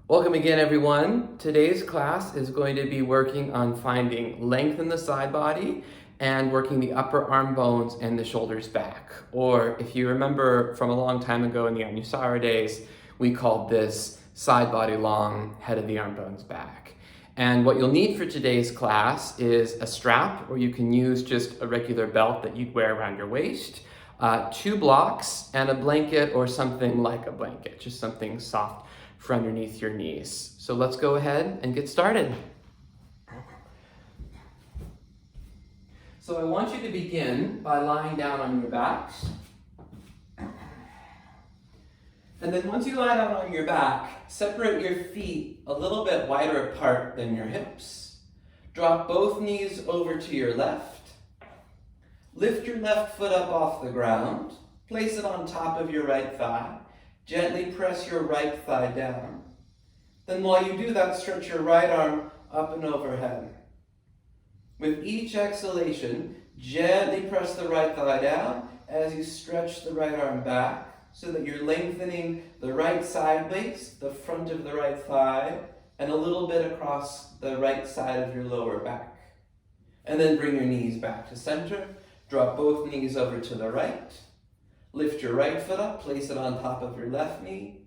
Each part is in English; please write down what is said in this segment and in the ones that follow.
Welcome again, everyone. Today's class is going to be working on finding length in the side body and working the upper arm bones and the shoulders back. Or if you remember from a long time ago in the Anusara days, we called this side body long, head of the arm bones back. And what you'll need for today's class is a strap, or you can use just a regular belt that you'd wear around your waist, 2 blocks, and a blanket or something like a blanket, just something soft for underneath your knees. So let's go ahead and get started. So I want you to begin by lying down on your backs. And then once you lie down on your back, separate your feet a little bit wider apart than your hips. Drop both knees over to your left. Lift your left foot up off the ground. Place it on top of your right thigh. Gently press your right thigh down. Then while you do that, stretch your right arm up and overhead. With each exhalation, gently press the right thigh down as you stretch the right arm back so that you're lengthening the right side waist, the front of the right thigh, and a little bit across the right side of your lower back. And then bring your knees back to center. Drop both knees over to the right. Lift your right foot up, place it on top of your left knee,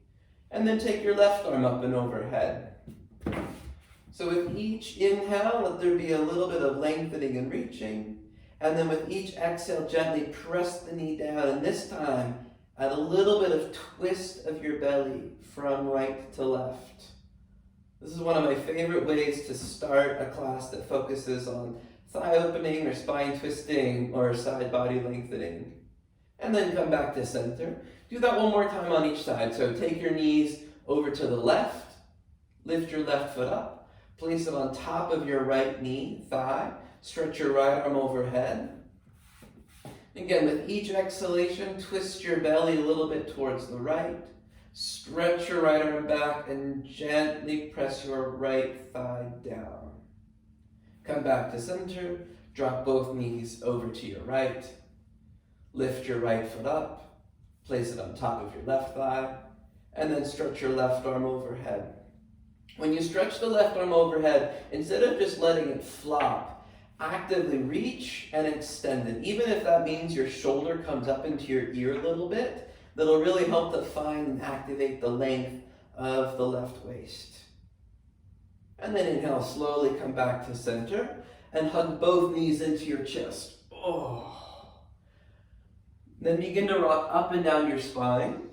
and then take your left arm up and overhead. So with each inhale, let there be a little bit of lengthening and reaching, and then with each exhale, gently press the knee down, and this time, add a little bit of twist of your belly from right to left. This is one of my favorite ways to start a class that focuses on thigh opening or spine twisting or side body lengthening. And then come back to center. Do that one more time on each side. So take your knees over to the left, lift your left foot up, place it on top of your right knee, thigh, stretch your right arm overhead. Again, with each exhalation, twist your belly a little bit towards the right, stretch your right arm back, and gently press your right thigh down. Come back to center, drop both knees over to your right. Lift your right foot up, place it on top of your left thigh, and then stretch your left arm overhead. When you stretch the left arm overhead, instead of just letting it flop, actively reach and extend it. Even if that means your shoulder comes up into your ear a little bit, that'll really help to find and activate the length of the left waist. And then inhale, slowly come back to center and hug both knees into your chest. Then begin to rock up and down your spine,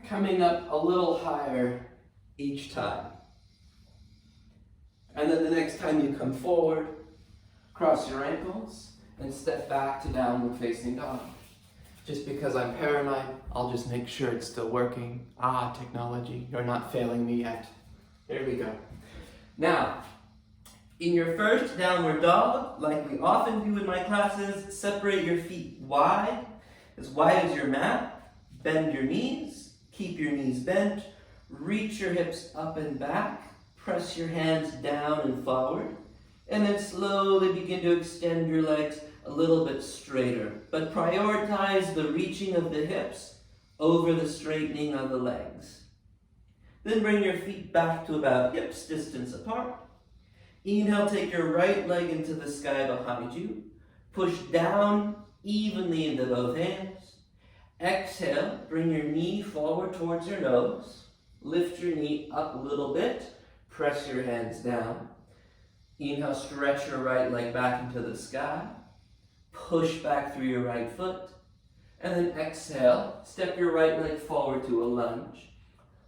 coming up a little higher each time. And then the next time you come forward, cross your ankles and step back to downward facing dog. Just because I'm paranoid, I'll just make sure it's still working. Technology, you're not failing me yet. There we go. Now, in your first downward dog, like we often do in my classes, separate your feet wide as your mat, bend your knees, keep your knees bent, reach your hips up and back, press your hands down and forward, and then slowly begin to extend your legs a little bit straighter, but prioritize the reaching of the hips over the straightening of the legs. Then bring your feet back to about hips distance apart. Inhale, take your right leg into the sky behind you, push down evenly into both hands. Exhale, bring your knee forward towards your nose. Lift your knee up a little bit. Press your hands down. Inhale, stretch your right leg back into the sky. Push back through your right foot. And then exhale, step your right leg forward to a lunge.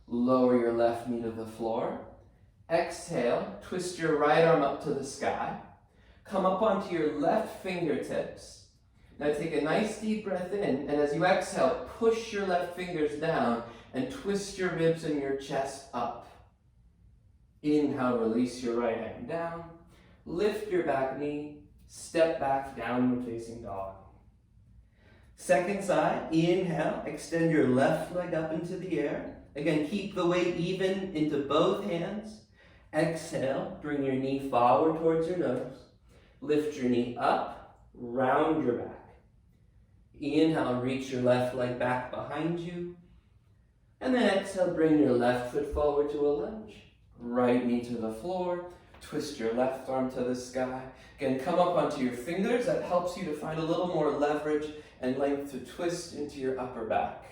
Lower your left knee to the floor. Exhale, twist your right arm up to the sky. Come up onto your left fingertips. Now take a nice deep breath in, and as you exhale, push your left fingers down and twist your ribs and your chest up. Inhale, release your right hand down. Lift your back knee, step back, downward facing dog. Second side, inhale, extend your left leg up into the air. Again, keep the weight even into both hands. Exhale, bring your knee forward towards your nose. Lift your knee up, round your back. Inhale, reach your left leg back behind you. And then exhale, bring your left foot forward to a lunge. Right knee to the floor. Twist your left arm to the sky. Again, come up onto your fingers. That helps you to find a little more leverage and length to twist into your upper back.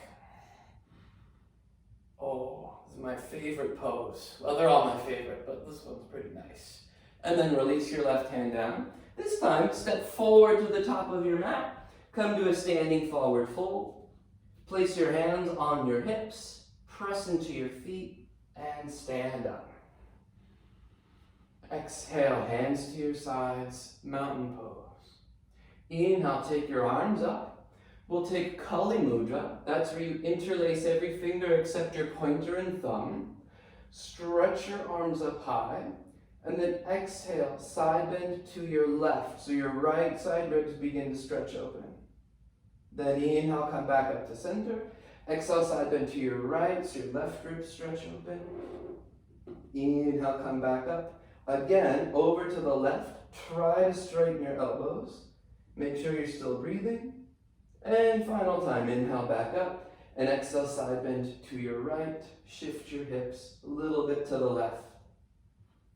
Oh, this is my favorite pose. Well, they're all my favorite, but this one's pretty nice. And then release your left hand down. This time, step forward to the top of your mat. Come to a standing forward fold. Place your hands on your hips. Press into your feet and stand up. Exhale, hands to your sides, mountain pose. Inhale, take your arms up. We'll take Kali Mudra. That's where you interlace every finger except your pointer and thumb. Stretch your arms up high. And then exhale, side bend to your left. So your right side ribs begin to stretch open. Then inhale, come back up to center. Exhale, side bend to your right. So your left ribs stretch open. Inhale, come back up. Again, over to the left, try to straighten your elbows. Make sure you're still breathing. And final time, inhale back up, and exhale, side bend to your right. Shift your hips a little bit to the left.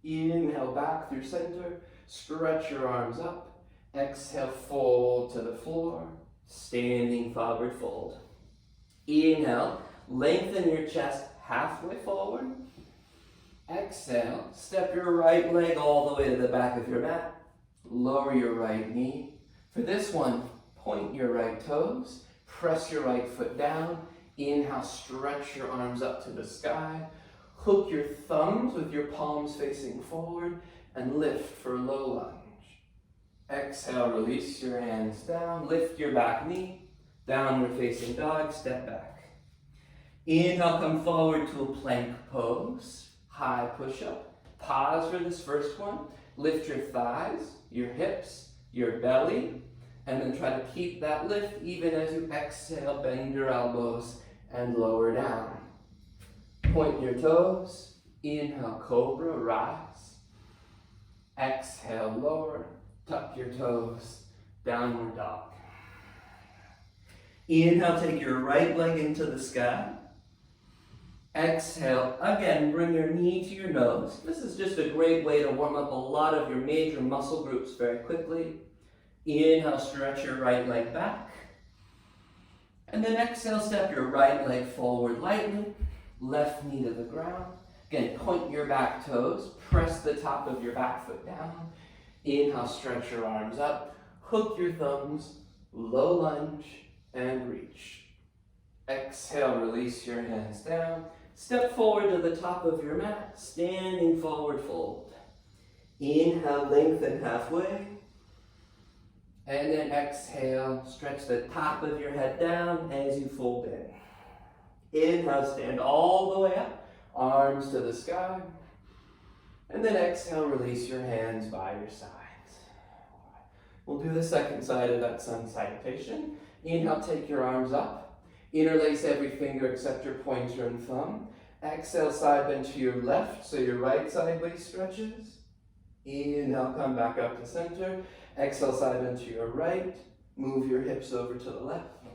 Inhale back through center, stretch your arms up. Exhale, fold to the floor, standing forward fold. Inhale, lengthen your chest halfway forward. Exhale, step your right leg all the way to the back of your mat. Lower your right knee. For this one, point your right toes. Press your right foot down. Inhale, stretch your arms up to the sky. Hook your thumbs with your palms facing forward and lift for low lunge. Exhale, release your hands down. Lift your back knee. Downward facing dog, step back. Inhale, come forward to a plank pose. High push-up. Pause for this first one. Lift your thighs, your hips, your belly, and then try to keep that lift even as you exhale, bend your elbows and lower down. Point your toes. Inhale, cobra, rise. Exhale, lower. Tuck your toes, downward dog. Inhale, take your right leg into the sky. Exhale, again, bring your knee to your nose. This is just a great way to warm up a lot of your major muscle groups very quickly. Inhale, stretch your right leg back. And then exhale, step your right leg forward lightly. Left knee to the ground. Again, point your back toes. Press the top of your back foot down. Inhale, stretch your arms up. Hook your thumbs. Low lunge and reach. Exhale, release your hands down. Step forward to the top of your mat, standing forward fold. Inhale, lengthen halfway. And then exhale, stretch the top of your head down as you fold in. Inhale, stand all the way up, arms to the sky. And then exhale, release your hands by your sides. We'll do the second side of that sun salutation. Inhale, take your arms up. Interlace every finger except your pointer and thumb. Exhale, side bend to your left, so your right sideways stretches. Inhale, come back up to center. Exhale, side bend to your right. Move your hips over to the left.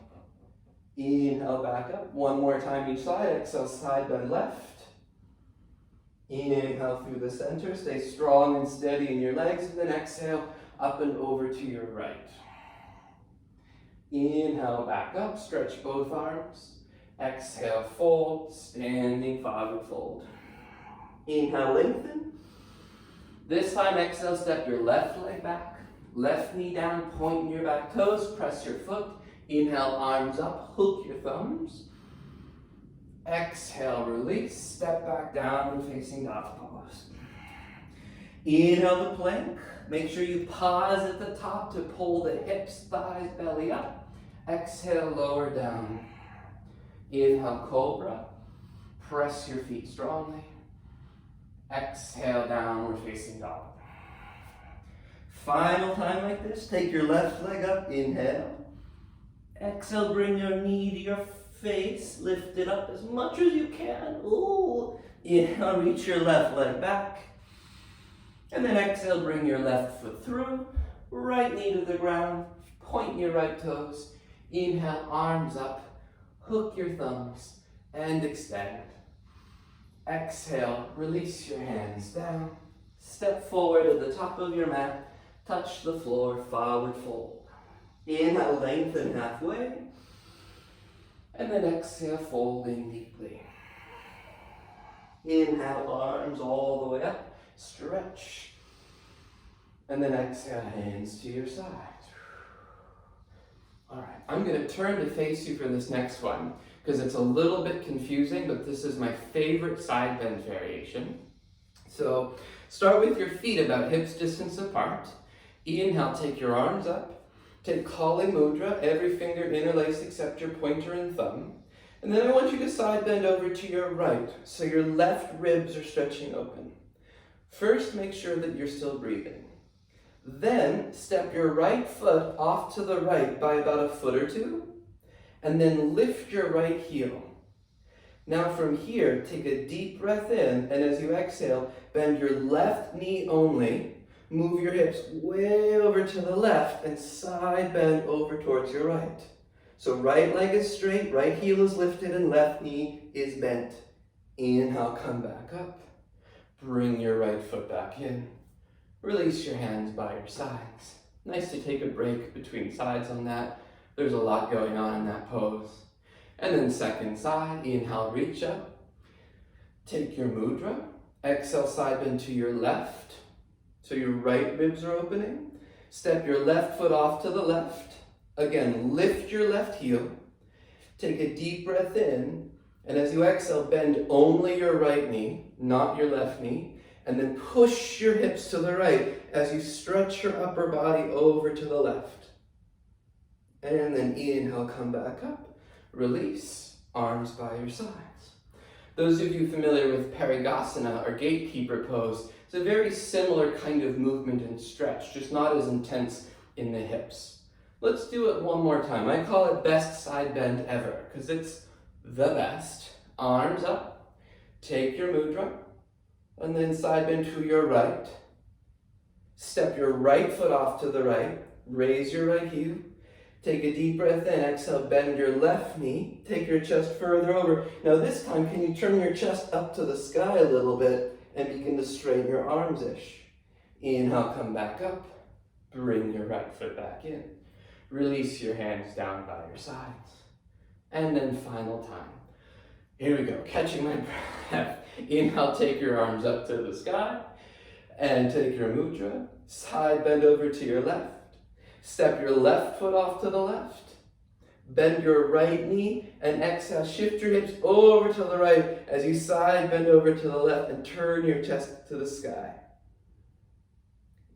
Inhale, back up. One more time each side. Exhale, side bend left. Inhale through the center. Stay strong and steady in your legs. And then exhale, up and over to your right. Inhale, back up, stretch both arms. Exhale, fold, standing forward fold. Inhale, lengthen. This time, exhale, step your left leg back. Left knee down, point your back toes, press your foot. Inhale, arms up, hook your thumbs. Exhale, release, step back down and facing dog pose. Inhale to plank. Make sure you pause at the top to pull the hips, thighs, belly up. Exhale, lower down. Inhale, cobra. Press your feet strongly. Exhale, downward facing dog. Final time like this, take your left leg up, inhale. Exhale, bring your knee to your face, lift it up as much as you can. Ooh. Inhale, reach your left leg back. And then exhale, bring your left foot through, right knee to the ground, point your right toes. Inhale, arms up, hook your thumbs, and extend. Exhale, release your hands down. Step forward at the top of your mat. Touch the floor, forward fold. Inhale, lengthen halfway. And then exhale, fold in deeply. Inhale, arms all the way up. Stretch. And then exhale, hands to your sides. All right, I'm going to turn to face you for this next one because it's a little bit confusing, but this is my favorite side bend variation. So start with your feet about hips distance apart. Inhale, take your arms up. Take Kali Mudra, every finger interlace except your pointer and thumb. And then I want you to side bend over to your right, so your left ribs are stretching open. First, make sure that you're still breathing. Then, step your right foot off to the right by about a foot or two, and then lift your right heel. Now from here, take a deep breath in, and as you exhale, bend your left knee only. Move your hips way over to the left and side bend over towards your right. So right leg is straight, right heel is lifted, and left knee is bent. Inhale, come back up. Bring your right foot back in. Release your hands by your sides. Nice to take a break between sides on that. There's a lot going on in that pose. And then second side, inhale, reach up. Take your mudra. Exhale, side bend to your left. So your right ribs are opening. Step your left foot off to the left. Again, lift your left heel. Take a deep breath in. And as you exhale, bend only your right knee, not your left knee. And then push your hips to the right as you stretch your upper body over to the left. And then inhale, come back up. Release, arms by your sides. Those of you familiar with Parigasana or gatekeeper pose, it's a very similar kind of movement and stretch, just not as intense in the hips. Let's do it one more time. I call it best side bend ever because it's the best. Arms up, take your mudra, and then side bend to your right. Step your right foot off to the right, raise your right heel. Take a deep breath in, exhale, bend your left knee, take your chest further over. Now this time, can you turn your chest up to the sky a little bit and begin to straighten your arms-ish? Inhale, come back up, bring your right foot back in. Release your hands down by your sides. And then final time. Here we go, catching my breath. Inhale, take your arms up to the sky, and take your mudra, side bend over to your left. Step your left foot off to the left. Bend your right knee and exhale. Shift your hips over to the right as you side bend over to the left and turn your chest to the sky.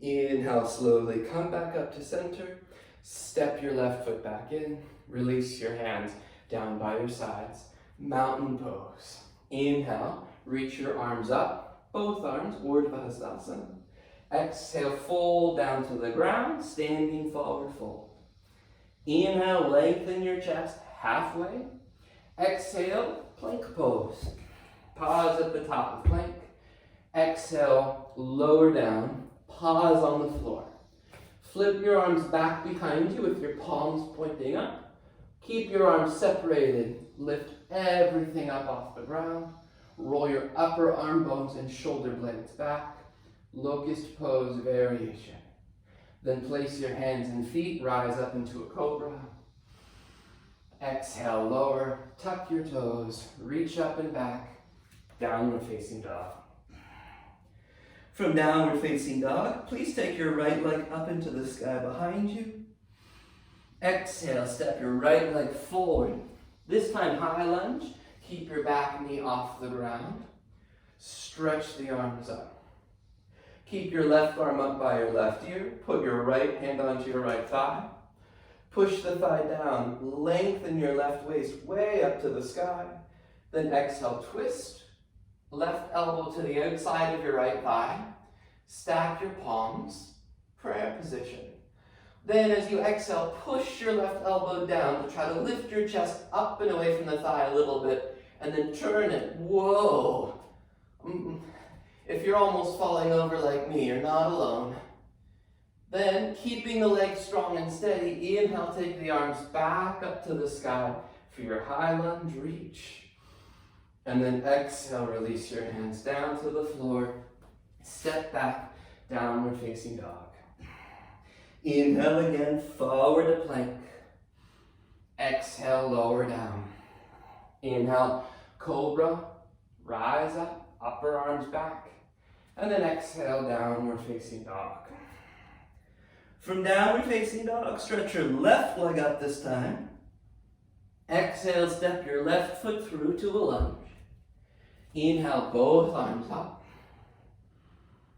Inhale, slowly come back up to center. Step your left foot back in. Release your hands down by your sides. Mountain pose. Inhale, reach your arms up. Both arms, Urdhva Hastasana. Exhale, fold down to the ground, standing forward fold. Inhale, lengthen your chest halfway. Exhale, plank pose. Pause at the top of plank. Exhale, lower down. Pause on the floor. Flip your arms back behind you with your palms pointing up. Keep your arms separated. Lift everything up off the ground. Roll your upper arm bones and shoulder blades back. Locust pose variation. Then place your hands and feet, rise up into a cobra. Exhale, lower, tuck your toes, reach up and back, downward facing dog. From downward facing dog, please take your right leg up into the sky behind you. Exhale, step your right leg forward. This time high lunge, keep your back knee off the ground. Stretch the arms up. Keep your left arm up by your left ear. Put your right hand onto your right thigh. Push the thigh down. Lengthen your left waist way up to the sky. Then exhale, twist. Left elbow to the outside of your right thigh. Stack your palms. Prayer position. Then as you exhale, push your left elbow down to try to lift your chest up and away from the thigh a little bit. And then turn it. Whoa. If you're almost falling over like me, you're not alone. Then, keeping the legs strong and steady, inhale, take the arms back up to the sky for your high lunge reach. And then exhale, release your hands down to the floor. Step back, downward facing dog. Inhale again, forward to plank. Exhale, lower down. Inhale, cobra, rise up, upper arms back. And then exhale, downward facing dog. From downward facing dog, stretch your left leg up this time. Exhale, step your left foot through to a lunge. Inhale, both arms up.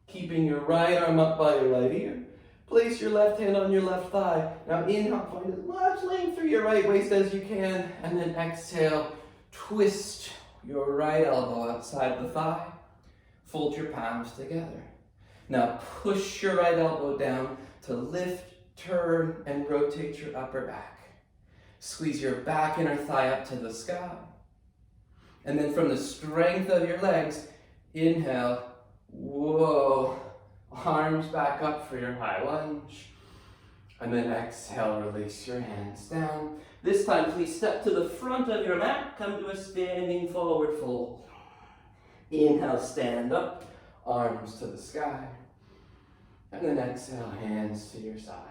Keeping your right arm up by your right ear. Place your left hand on your left thigh. Now inhale, find as much length through your right waist as you can. And then exhale, twist your right elbow outside the thigh. Fold your palms together. Now push your right elbow down to lift, turn, and rotate your upper back. Squeeze your back inner thigh up to the sky. And then from the strength of your legs, inhale, whoa, arms back up for your high lunge. And then exhale, release your hands down. This time, please step to the front of your mat, come to a standing forward fold. Inhale, stand up, arms to the sky. And then exhale, hands to your sides.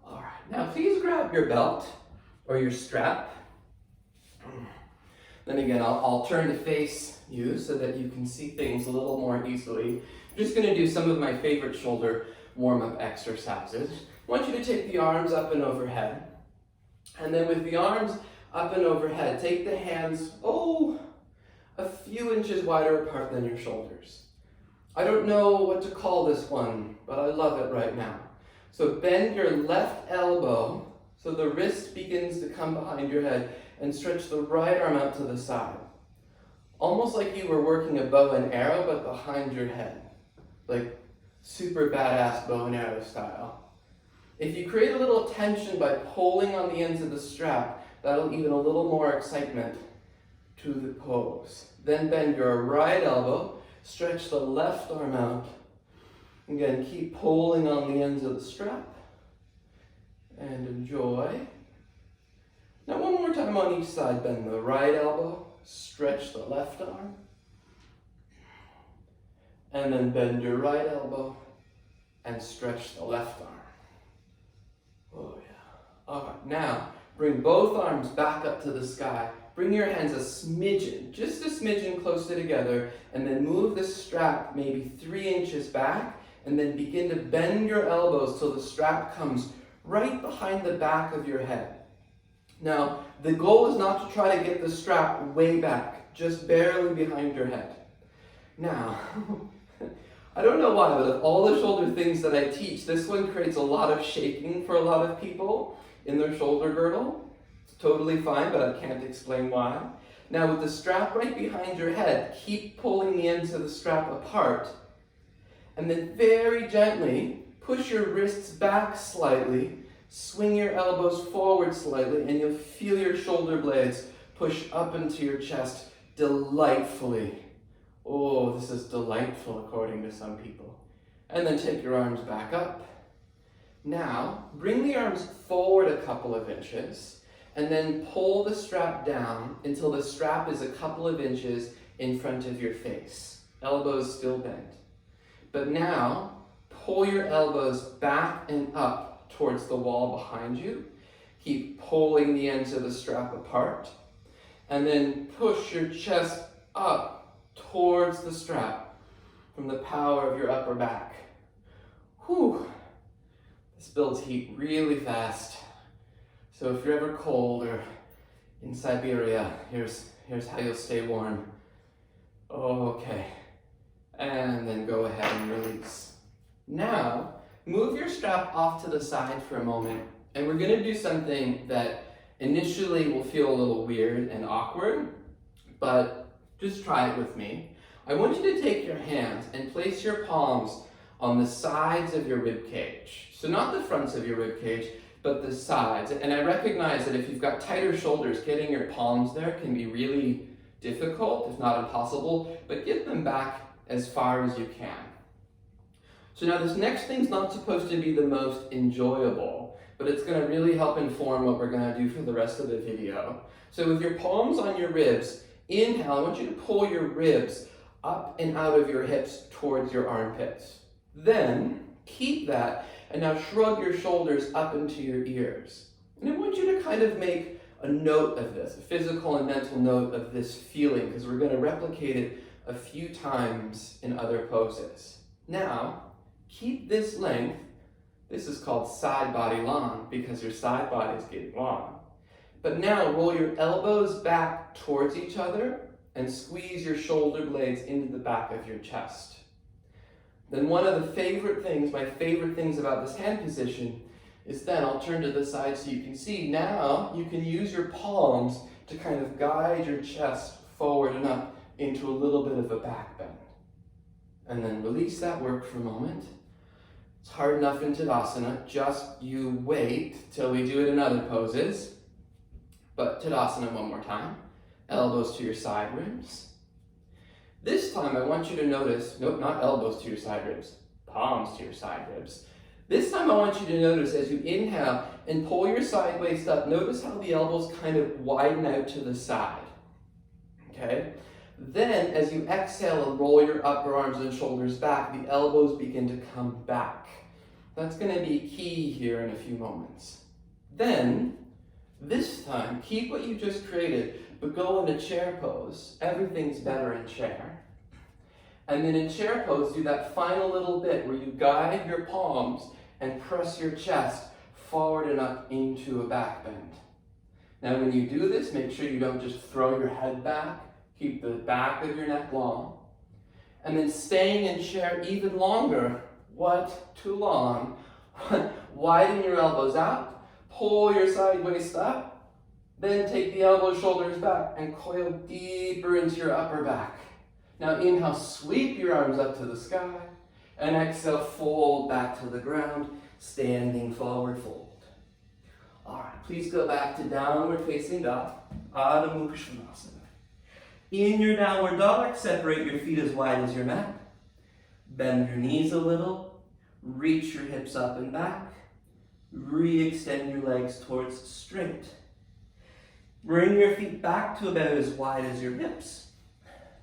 All right, now please grab your belt or your strap. Then again, I'll turn to face you so that you can see things a little more easily. I'm just gonna do some of my favorite shoulder warm-up exercises. I want you to take the arms up and overhead. And then with the arms up and overhead, take the hands, a few inches wider apart than your shoulders. I don't know what to call this one, but I love it right now. So bend your left elbow so the wrist begins to come behind your head, and stretch the right arm out to the side. Almost like you were working a bow and arrow, but behind your head. Like super badass bow and arrow style. If you create a little tension by pulling on the ends of the strap, that'll even a little more excitement to the pose. Then bend your right elbow, stretch the left arm out. Again, keep pulling on the ends of the strap. And enjoy. Now one more time on each side, bend the right elbow, stretch the left arm. And then bend your right elbow and stretch the left arm. Oh yeah. All right, now bring both arms back up to the sky. Bring your hands a smidgen, just a smidgen closer together, and then move the strap maybe 3 inches back, and then begin to bend your elbows till the strap comes right behind the back of your head. Now, the goal is not to try to get the strap way back, just barely behind your head. Now, I don't know why, but of all the shoulder things that I teach, this one creates a lot of shaking for a lot of people in their shoulder girdle. It's totally fine, but I can't explain why. Now, with the strap right behind your head, keep pulling the ends of the strap apart, and then very gently push your wrists back slightly. Swing your elbows forward slightly, and you'll feel your shoulder blades push up into your chest delightfully. Oh, this is delightful according to some people. And then take your arms back up. Now, bring the arms forward a couple of inches, and then pull the strap down until the strap is a couple of inches in front of your face. Elbows still bent. But now, pull your elbows back and up towards the wall behind you. Keep pulling the ends of the strap apart. And then push your chest up towards the strap from the power of your upper back. Whew. This builds heat really fast. So if you're ever cold or in Siberia, here's how you'll stay warm. Okay. And then go ahead and release. Now, move your strap off to the side for a moment, and we're gonna do something that initially will feel a little weird and awkward, but just try it with me. I want you to take your hands and place your palms on the sides of your rib cage. So not the fronts of your rib cage, but the sides. And I recognize that if you've got tighter shoulders, getting your palms there can be really difficult, if not impossible, but get them back as far as you can. So now this next thing's not supposed to be the most enjoyable, but it's gonna really help inform what we're gonna do for the rest of the video. So with your palms on your ribs, Inhale, I want you to pull your ribs up and out of your hips towards your armpits. Then, keep that, and now shrug your shoulders up into your ears. And I want you to kind of make a note of this, a physical and mental note of this feeling, because we're going to replicate it a few times in other poses. Now, keep this length. This is called side body long because your side body is getting long. But now roll your elbows back towards each other and squeeze your shoulder blades into the back of your chest. Then one of the favorite things, my favorite things about this hand position is then I'll turn to the side so you can see. Now you can use your palms to kind of guide your chest forward and up into a little bit of a back bend. And then release that work for a moment. It's hard enough in Tadasana, just you wait till we do it in other poses. But Tadasana one more time. Elbows to your side ribs. This time I want you to notice, nope, not elbows to your side ribs, palms to your side ribs. This time I want you to notice as you inhale and pull your side waist up, notice how the elbows kind of widen out to the side, okay? Then as you exhale and roll your upper arms and shoulders back, the elbows begin to come back. That's gonna be key here in a few moments. Then, this time, keep what you just created, but go into chair pose. Everything's better in chair. And then in chair pose, do that final little bit where you guide your palms and press your chest forward and up into a back bend. Now when you do this, make sure you don't just throw your head back. Keep the back of your neck long. And then staying in chair even longer. What? Too long. Widen your elbows out. Pull your side waist up. Then take the elbows, shoulders back and coil deeper into your upper back. Now inhale, sweep your arms up to the sky. And exhale, fold back to the ground, standing forward fold. All right, please go back to downward facing dog, Adho Mukha Svanasana. In your downward dog, separate your feet as wide as your mat. Bend your knees a little, reach your hips up and back. Re-extend your legs towards straight. Bring your feet back to about as wide as your hips.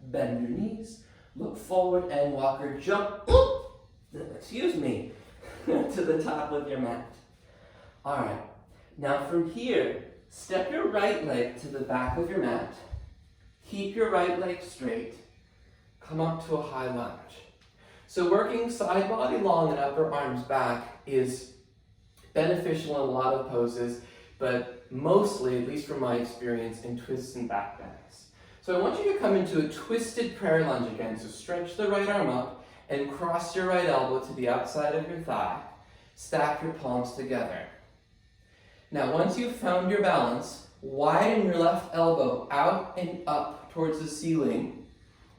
Bend your knees, look forward and walk or jump, excuse me, to the top of your mat. All right, now from here, step your right leg to the back of your mat. Keep your right leg straight. Come up to a high lunge. So working side body long and upper arms back is beneficial in a lot of poses, but mostly, at least from my experience, in twists and back bends. So I want you to come into a twisted prayer lunge again. So stretch the right arm up and cross your right elbow to the outside of your thigh. Stack your palms together. Now once you've found your balance, widen your left elbow out and up towards the ceiling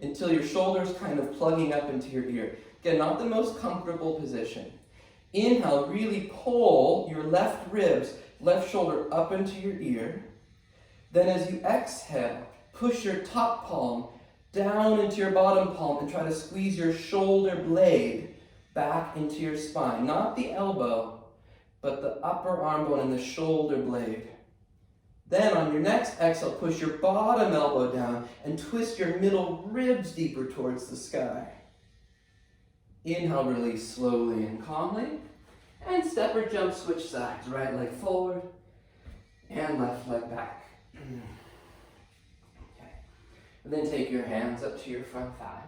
until your shoulder's kind of plugging up into your ear. Again, not the most comfortable position. Inhale, really pull your left ribs, left shoulder up into your ear. Then as you exhale, push your top palm down into your bottom palm and try to squeeze your shoulder blade back into your spine. Not the elbow, but the upper arm bone and the shoulder blade. Then on your next exhale, push your bottom elbow down and twist your middle ribs deeper towards the sky. Inhale, release slowly and calmly. And step or jump, switch sides. Right leg forward and left leg back. Okay. And then take your hands up to your front thigh.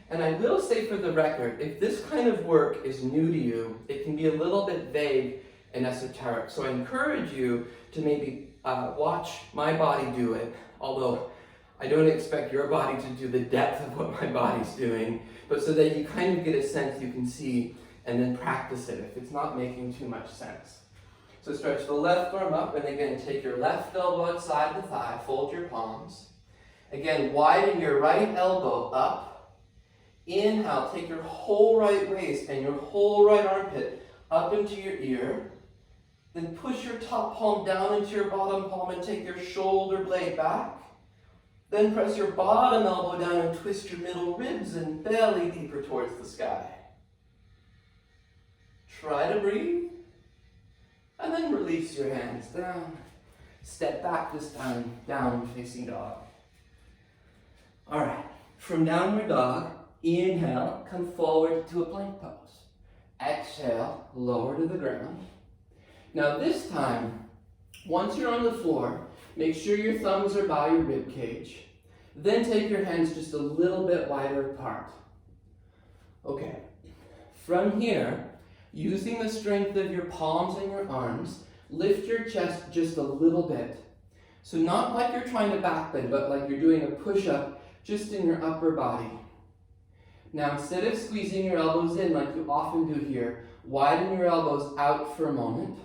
And I will say for the record, if this kind of work is new to you, it can be a little bit vague and esoteric. So I encourage you to maybe watch my body do it, although I don't expect your body to do the depth of what my body's doing, but so that you kind of get a sense you can see and then practice it if it's not making too much sense. So stretch the left arm up and again take your left elbow outside the thigh, fold your palms. Again, widen your right elbow up. Inhale, take your whole right waist and your whole right armpit up into your ear. Then push your top palm down into your bottom palm and take your shoulder blade back. Then press your bottom elbow down and twist your middle ribs and belly deeper towards the sky. Try to breathe. And then release your hands down. Step back this time, down facing dog. From downward dog, inhale, come forward to a plank pose. Exhale, lower to the ground. Now this time, once you're on the floor, make sure your thumbs are by your rib cage. Then take your hands just a little bit wider apart. Okay, from here, using the strength of your palms and your arms, lift your chest just a little bit. So not like you're trying to backbend, but like you're doing a push-up just in your upper body. Now instead of squeezing your elbows in like you often do here, widen your elbows out for a moment.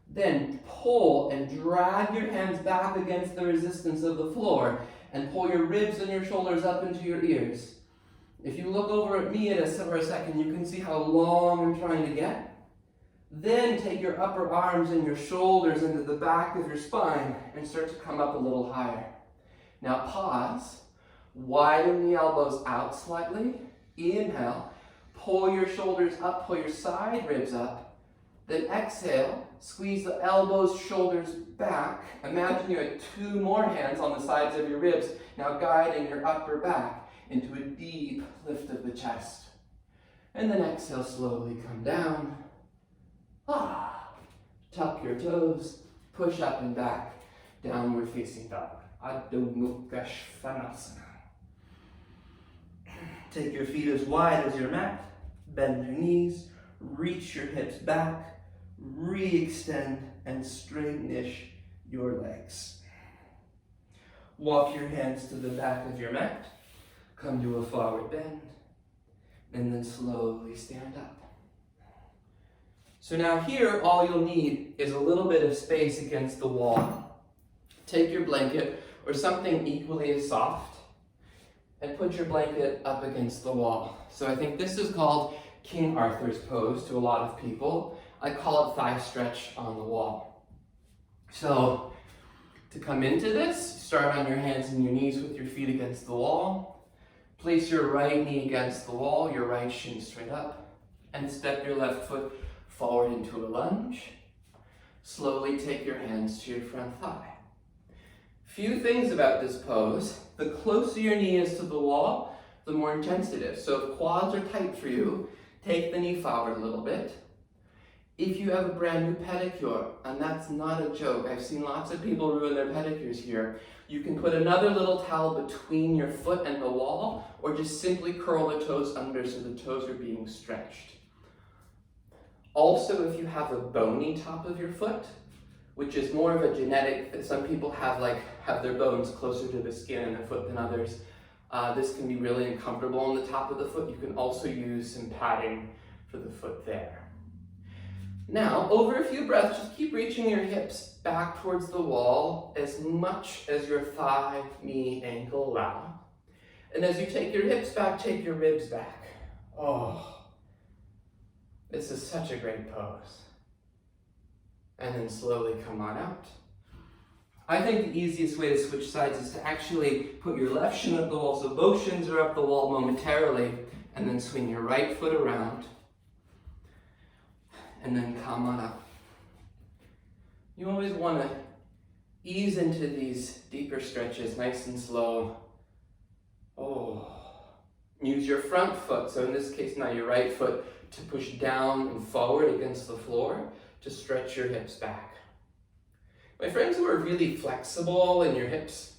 Then pull and drag your hands back against the resistance of the floor and pull your ribs and your shoulders up into your ears. If you look over at me for a second, you can see how long I'm trying to get. Then take your upper arms and your shoulders into the back of your spine and start to come up a little higher. Now pause, widen the elbows out slightly, inhale, pull your shoulders up, pull your side ribs up, then exhale, squeeze the elbows, shoulders back. Imagine you had 2 more hands on the sides of your ribs, now guiding your upper back into a deep lift of the chest. And then exhale, slowly come down. Tuck your toes, push up and back, downward facing dog. Adho Mukha Svanasana. Take your feet as wide as your mat, bend your knees, reach your hips back, re-extend and straighten-ish your legs. Walk your hands to the back of your mat, come to a forward bend, and then slowly stand up. So now here, all you'll need is a little bit of space against the wall. Take your blanket or something equally as soft and put your blanket up against the wall. So I think this is called King Arthur's pose to a lot of people. I call it thigh stretch on the wall. So to come into this, start on your hands and your knees with your feet against the wall. Place your right knee against the wall, your right shin straight up, and step your left foot forward into a lunge. Slowly take your hands to your front thigh. Few things about this pose. The closer your knee is to the wall, the more intense it is. So if quads are tight for you, take the knee forward a little bit. If you have a brand new pedicure, and that's not a joke, I've seen lots of people ruin their pedicures here, you can put another little towel between your foot and the wall, or just simply curl the toes under so the toes are being stretched. Also, if you have a bony top of your foot, which is more of a genetic, that some people have their bones closer to the skin in their foot than others, this can be really uncomfortable on the top of the foot. You can also use some padding for the foot there. Now, over a few breaths, just keep reaching your hips back towards the wall as much as your thigh, knee, ankle allow. And as you take your hips back, take your ribs back. Oh, this is such a great pose. And then slowly come on out. I think the easiest way to switch sides is to actually put your left shin up the wall, so both shins are up the wall momentarily, and then swing your right foot around. And then come on up. You always want to ease into these deeper stretches, nice and slow. Oh. Use your front foot, so in this case now your right foot, to push down and forward against the floor to stretch your hips back. My friends who are really flexible in your hips,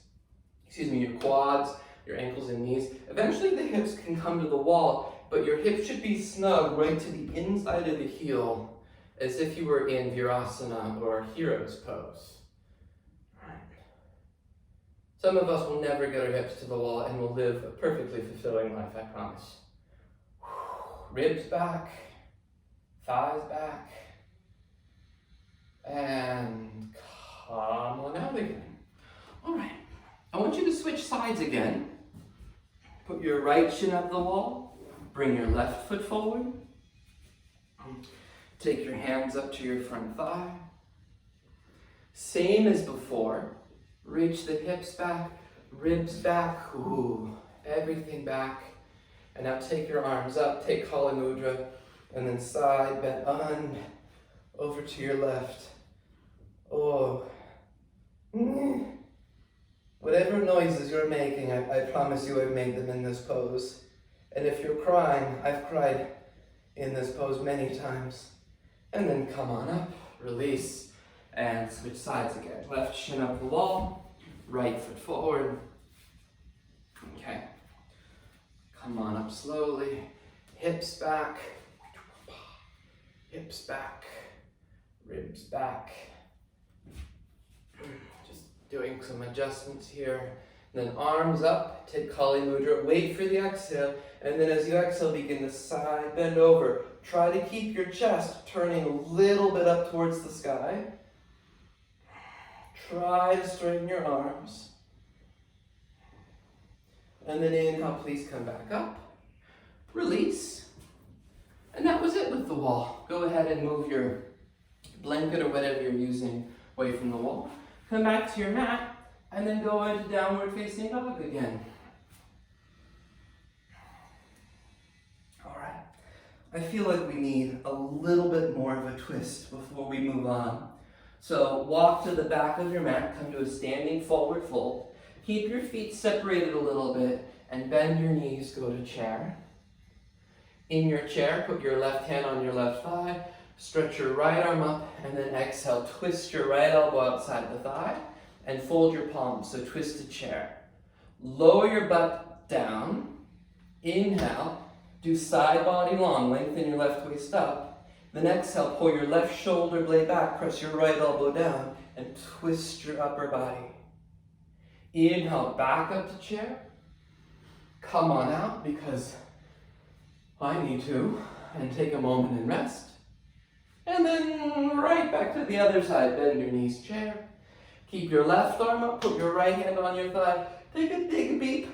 your quads, your ankles and knees, eventually the hips can come to the wall, but your hips should be snug right to the inside of the heel, as if you were in Virasana or Hero's pose. Right. Some of us will never get our hips to the wall and will live a perfectly fulfilling life, I promise. Ribs back, thighs back, and come on out again. All right, I want you to switch sides again. Put your right shin up the wall, bring your left foot forward. Take your hands up to your front thigh. Same as before. Reach the hips back, ribs back, ooh, everything back. And now take your arms up, take Kala Mudra, and then side bend on, over to your left. Oh. Whatever noises you're making, I promise you I've made them in this pose. And if you're crying, I've cried in this pose many times. And then come on up, release, and switch sides again. Left shin up the wall, right foot forward. Okay. Come on up slowly, hips back, ribs back. Just doing some adjustments here. Then arms up, take Kali Mudra, wait for the exhale, and then as you exhale, begin to side bend over. Try to keep your chest turning a little bit up towards the sky. Try to straighten your arms. And then inhale, please come back up. Release. And that was it with the wall. Go ahead and move your blanket or whatever you're using away from the wall. Come back to your mat, and then go into downward facing dog again. All right. I feel like we need a little bit more of a twist before we move on. So walk to the back of your mat, come to a standing forward fold. Keep your feet separated a little bit and bend your knees, go to chair. In your chair, put your left hand on your left thigh, stretch your right arm up, and then exhale, twist your right elbow outside the thigh, and fold your palms, so twist to chair. Lower your butt down, inhale, do side body long, lengthen your left waist up, then exhale, pull your left shoulder blade back, press your right elbow down, and twist your upper body. Inhale, back up to chair, come on out because I need to, and take a moment and rest. And then right back to the other side, bend your knees, chair. Keep your left arm up, put your right hand on your thigh. Take a big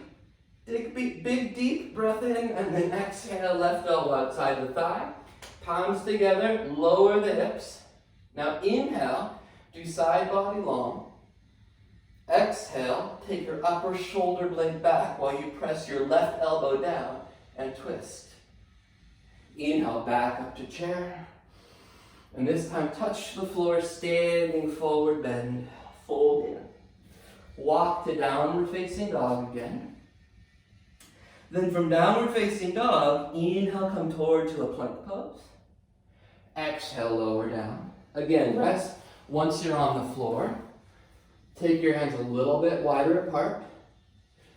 deep breath in, and then exhale, left elbow outside the thigh. Palms together, lower the hips. Now inhale, do side body long. Exhale, take your upper shoulder blade back while you press your left elbow down and twist. Inhale, back up to chair. And this time, touch the floor, standing forward bend. Fold in. Walk to downward facing dog again. Then from downward facing dog, inhale, come toward to a plank pose. Exhale, lower down. Again, rest once you're on the floor. Take your hands a little bit wider apart.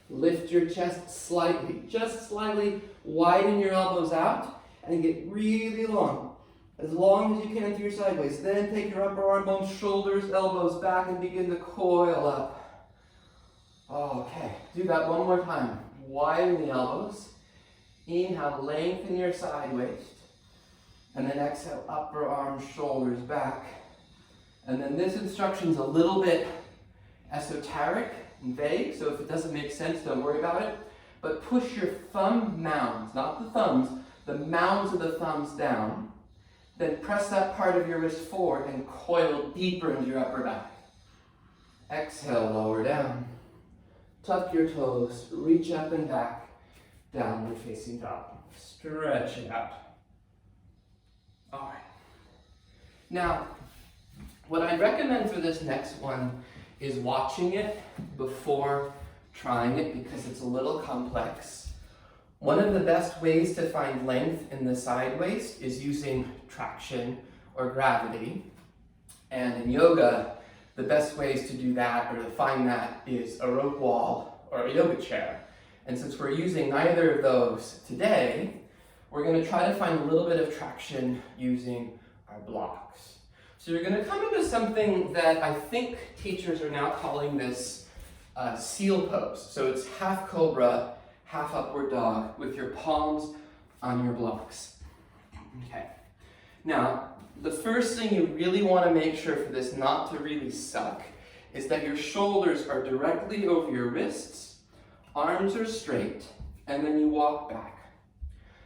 Lift your chest slightly, just slightly. Widen your elbows out and get really long. As long as you can to your sideways. Then take your upper arm bones, shoulders, elbows back, and begin to coil up. Okay, do that one more time. Widen the elbows. Inhale, lengthen your side waist. And then exhale, upper arm, shoulders back. And then this instruction's a little bit esoteric and vague, so if it doesn't make sense, don't worry about it. But push your thumb mounds, not the thumbs, the mounds of the thumbs down. Then press that part of your wrist forward and coil deeper into your upper back. Exhale, lower down. Tuck your toes, reach up and back, downward facing dog. Stretch it out. All right. Now, what I recommend for this next one is watching it before trying it because it's a little complex. One of the best ways to find length in the side waist is using traction or gravity. And in yoga, the best ways to do that or to find that is a rope wall or a yoga chair. And since we're using neither of those today, we're going to try to find a little bit of traction using our blocks. So you're going to come into something that I think teachers are now calling this seal pose. So it's half cobra, half upward dog with your palms on your blocks. Okay. Now, the first thing you really want to make sure for this not to really suck is that your shoulders are directly over your wrists, arms are straight, and then you walk back.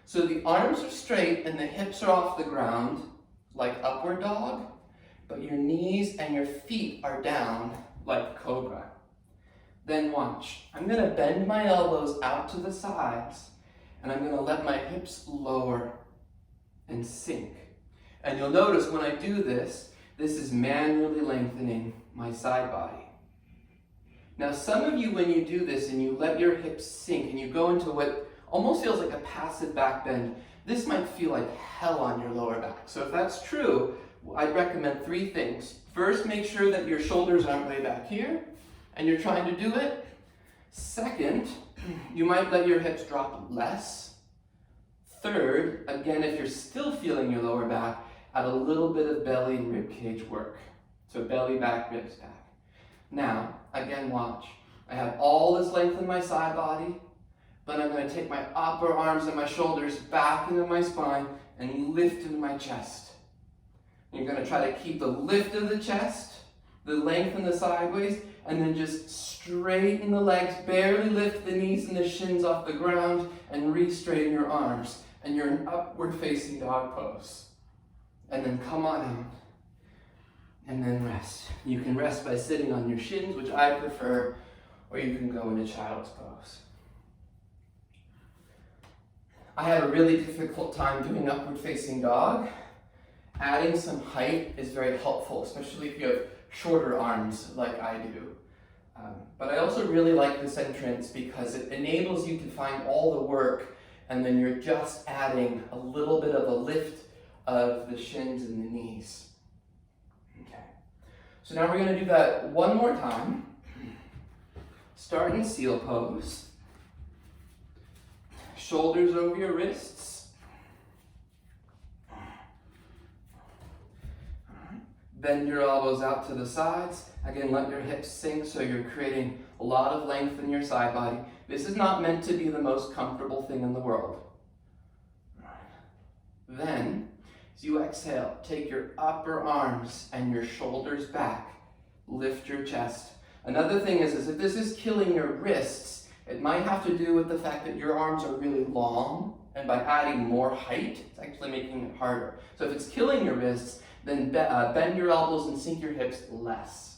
So the arms are straight and the hips are off the ground like upward dog, but your knees and your feet are down like cobra. Then watch. I'm going to bend my elbows out to the sides, and I'm going to let my hips lower and sink. And you'll notice when I do this, this is manually lengthening my side body. Now, some of you, when you do this and you let your hips sink and you go into what almost feels like a passive back bend, this might feel like hell on your lower back. So if that's true, I'd recommend 3 things. First, make sure that your shoulders aren't way back here and you're trying to do it. Second, you might let your hips drop less. Third, again, if you're still feeling your lower back, add a little bit of belly and rib cage work. So belly back, ribs back. Now, again, watch. I have all this length in my side body, but I'm going to take my upper arms and my shoulders back into my spine and lift into my chest. You're going to try to keep the lift of the chest, the length in the sideways, and then just straighten the legs, barely lift the knees and the shins off the ground, and re-straighten your arms. And you're in upward facing dog pose. And then come on out. And then rest. You can rest by sitting on your shins, which I prefer, or you can go into child's pose. I had a really difficult time doing upward facing dog. Adding some height is very helpful, especially if you have shorter arms like I do. But I also really like this entrance because it enables you to find all the work, and then you're just adding a little bit of a lift of the shins and the knees. Okay. So now we're going to do that one more time. Start in seal pose. Shoulders over your wrists. Bend your elbows out to the sides. Again, let your hips sink so you're creating a lot of length in your side body. This is not meant to be the most comfortable thing in the world. Then, as you exhale, take your upper arms and your shoulders back. Lift your chest. Another thing is if this is killing your wrists, it might have to do with the fact that your arms are really long, and by adding more height, it's actually making it harder. So if it's killing your wrists, then bend your elbows and sink your hips less.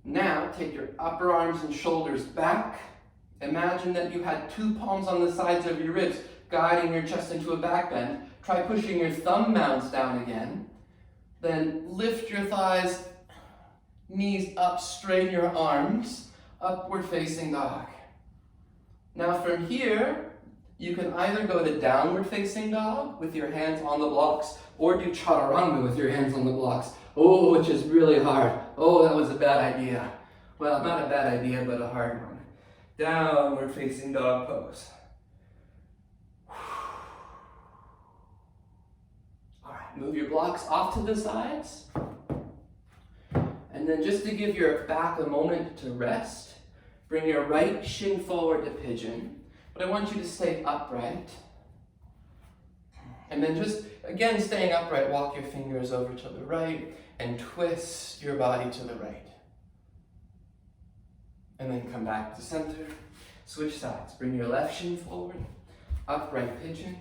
Now, take your upper arms and shoulders back. Imagine that you had 2 palms on the sides of your ribs, guiding your chest into a back bend. Try pushing your thumb mounds down again. Then lift your thighs, knees up, straighten your arms, upward facing dog. Now from here, you can either go to downward facing dog with your hands on the blocks, or do chaturanga with your hands on the blocks. Oh, which is really hard. Oh, that was a bad idea. Well, not a bad idea, but a hard one. Downward facing dog pose. All right, move your blocks off to the sides. And then just to give your back a moment to rest, bring your right shin forward to pigeon. But I want you to stay upright. And then just, again, staying upright, walk your fingers over to the right and twist your body to the right. And then come back to center. Switch sides. Bring your left shin forward, upright pigeon.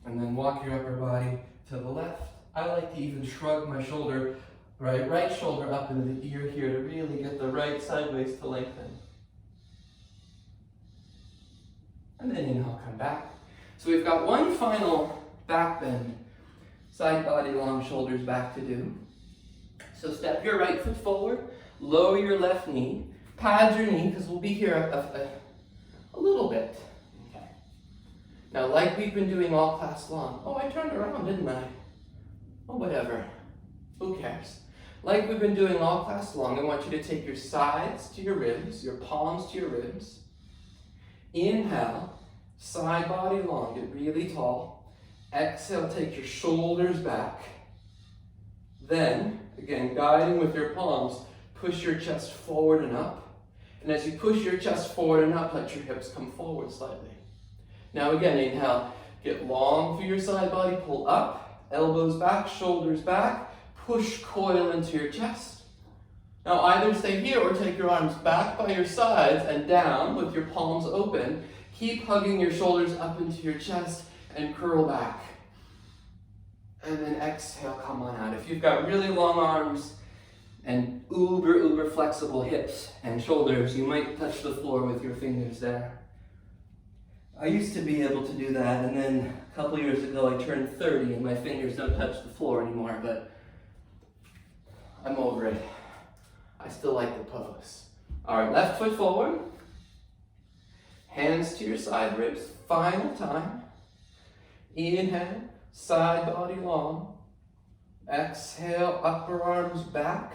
And then walk your upper body to the left. I like to even shrug my shoulder, right shoulder up into the ear here to really get the right sideways to lengthen. And then inhale, come back. So we've got one final back bend, side body, long shoulders back to do. So step your right foot forward, lower your left knee, pad your knee, because we'll be here a little bit. Okay. Now, like we've been doing all class long. Oh, I turned around, didn't I? Oh, whatever. Who cares? Like we've been doing all class long, I want you to take your sides to your ribs, your palms to your ribs. Inhale, side body long, get really tall. Exhale, take your shoulders back. Then, again, guiding with your palms, push your chest forward and up. And as you push your chest forward and up, let your hips come forward slightly. Now again, inhale, get long through your side body, pull up, elbows back, shoulders back, push coil into your chest. Now either stay here or take your arms back by your sides and down with your palms open. Keep hugging your shoulders up into your chest and curl back. And then exhale, come on out. If you've got really long arms and uber flexible hips and shoulders, you might touch the floor with your fingers there. I used to be able to do that, and then a couple years ago I turned 30 and my fingers don't touch the floor anymore, but I'm over it. I still like the pose. All right, left foot forward. Hands to your side ribs. Final time. Inhale, side body long. Exhale, upper arms back.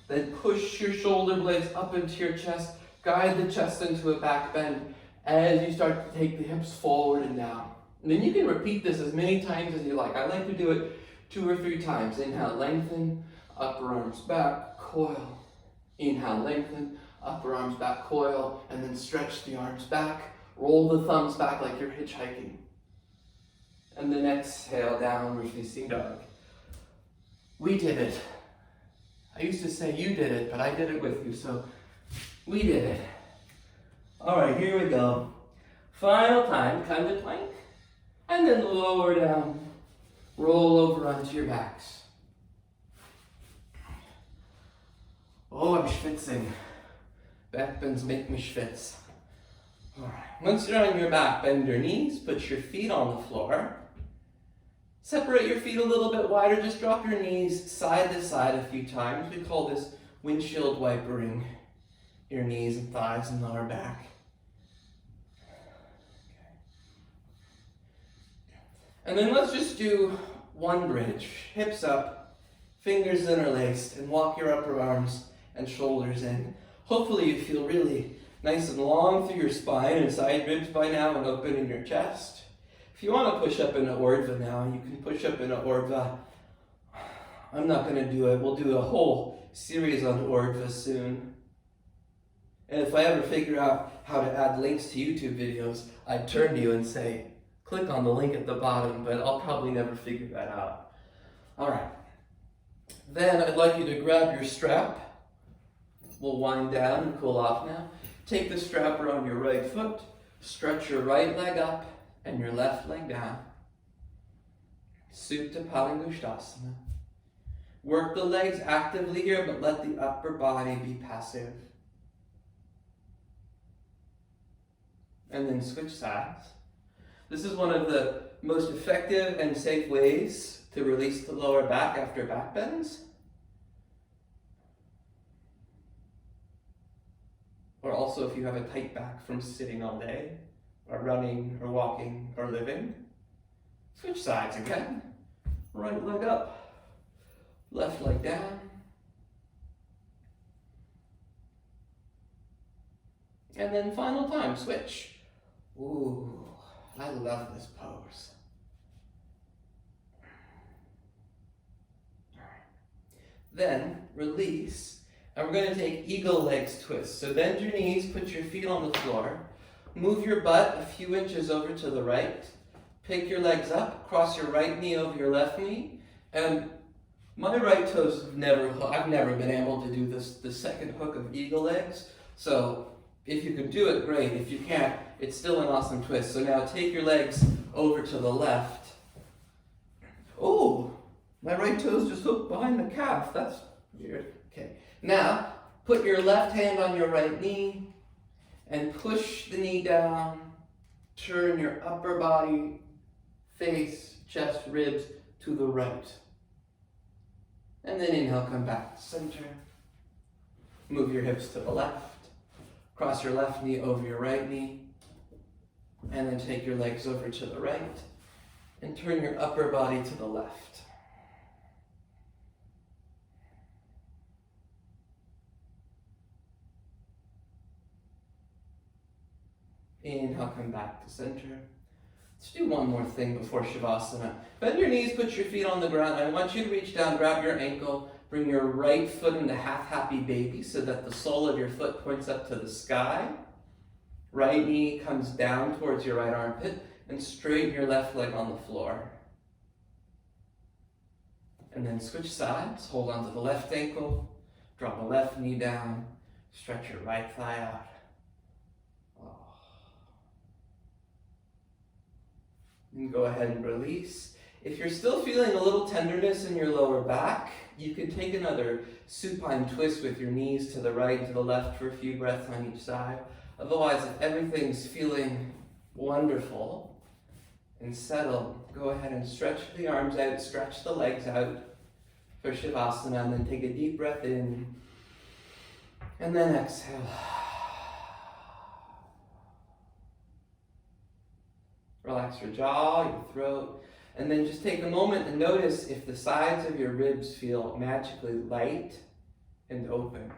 Then push your shoulder blades up into your chest. Guide the chest into a back bend as you start to take the hips forward and down. And then you can repeat this as many times as you like. I like to do it 2 or 3 times. Inhale, lengthen, upper arms back, coil. Inhale, lengthen, upper arms back, coil, and then stretch the arms back. Roll the thumbs back like you're hitchhiking. And then exhale, downward facing dog. We did it. I used to say you did it, but I did it with you, so we did it. All right, here we go. Final time, come to plank, and then lower down. Roll over onto your backs. Oh, I'm schwitzing. Backbends make me schwitz. All right, once you're on your back, bend your knees, put your feet on the floor. Separate your feet a little bit wider, just drop your knees side to side a few times. We call this windshield wipering your knees and thighs and lower back. And then let's just do one bridge. Hips up, fingers interlaced, and walk your upper arms and shoulders in. Hopefully you feel really nice and long through your spine and side ribs by now and open in your chest. If you want to push up into Ordva now, you can push up into Ordva. I'm not going to do it. We'll do a whole series on Ordva soon. And if I ever figure out how to add links to YouTube videos, I'd turn to you and say, click on the link at the bottom, but I'll probably never figure that out. All right. Then I'd like you to grab your strap. We'll wind down and cool off now. Take the strap around your right foot, stretch your right leg up and your left leg down. Supta Palangusthasana. Work the legs actively here, but let the upper body be passive. And then switch sides. This is one of the most effective and safe ways to release the lower back after back bends. Or also if you have a tight back from sitting all day, or running, or walking, or living. Switch sides again. Right leg up, left leg down. And then final time, switch. Ooh, I love this pose. All right. Then release, and we're going to take eagle legs twist. So bend your knees, put your feet on the floor, move your butt a few inches over to the right, pick your legs up, cross your right knee over your left knee, and my right toes I've never been able to do this, the second hook of eagle legs. So if you can do it, great. If you can't, it's still an awesome twist. So now take your legs over to the left. Oh, my right toes just hooked behind the calf. That's weird. Okay. Now, put your left hand on your right knee and push the knee down. Turn your upper body, face, chest, ribs to the right. And then inhale, come back to center. Move your hips to the left. Cross your left knee over your right knee. And then take your legs over to the right. And turn your upper body to the left. Inhale, come back to center. Let's do one more thing before Shavasana. Bend your knees, put your feet on the ground. I want you to reach down, grab your ankle, bring your right foot into half happy baby so that the sole of your foot points up to the sky. Right knee comes down towards your right armpit, and straighten your left leg on the floor. And then switch sides. Hold on to the left ankle, drop the left knee down, stretch your right thigh out. And go ahead and release. If you're still feeling a little tenderness in your lower back, you can take another supine twist with your knees to the right and to the left for a few breaths on each side. Otherwise, if everything's feeling wonderful and settled, go ahead and stretch the arms out, stretch the legs out for Shavasana, and then take a deep breath in And then exhale. Relax your jaw, your throat, and then just take a moment and notice if the sides of your ribs feel magically light and open.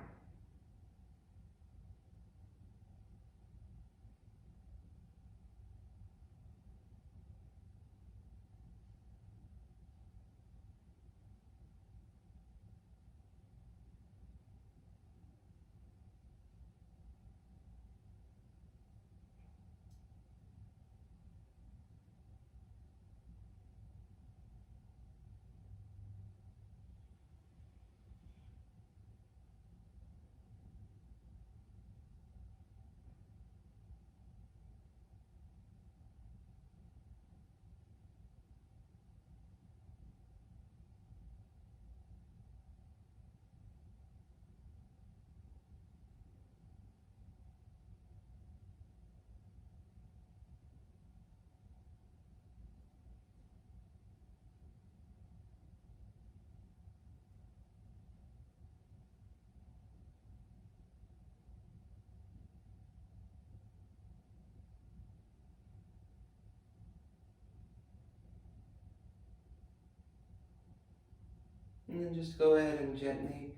And then just go ahead and gently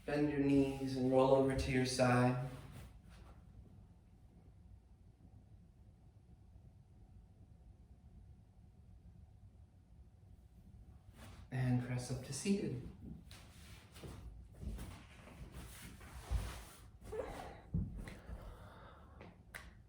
bend your knees and roll over to your side. And press up to seated.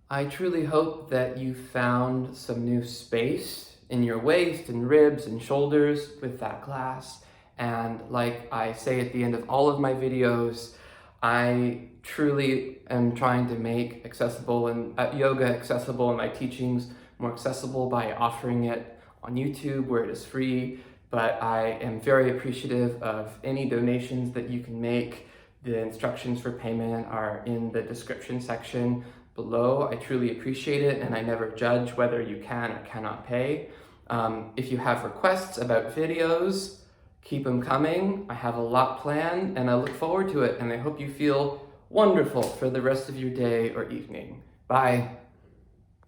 I truly hope that you found some new space in your waist and ribs and shoulders with that class. And like I say at the end of all of my videos, I truly am trying to make accessible and yoga accessible and my teachings more accessible by offering it on YouTube where it is free. But I am very appreciative of any donations that you can make. The instructions for payment are in the description section below. I truly appreciate it, and I never judge whether you can or cannot pay. If you have requests about videos, keep them coming. I have a lot planned, and I look forward to it, and I hope you feel wonderful for the rest of your day or evening. Bye.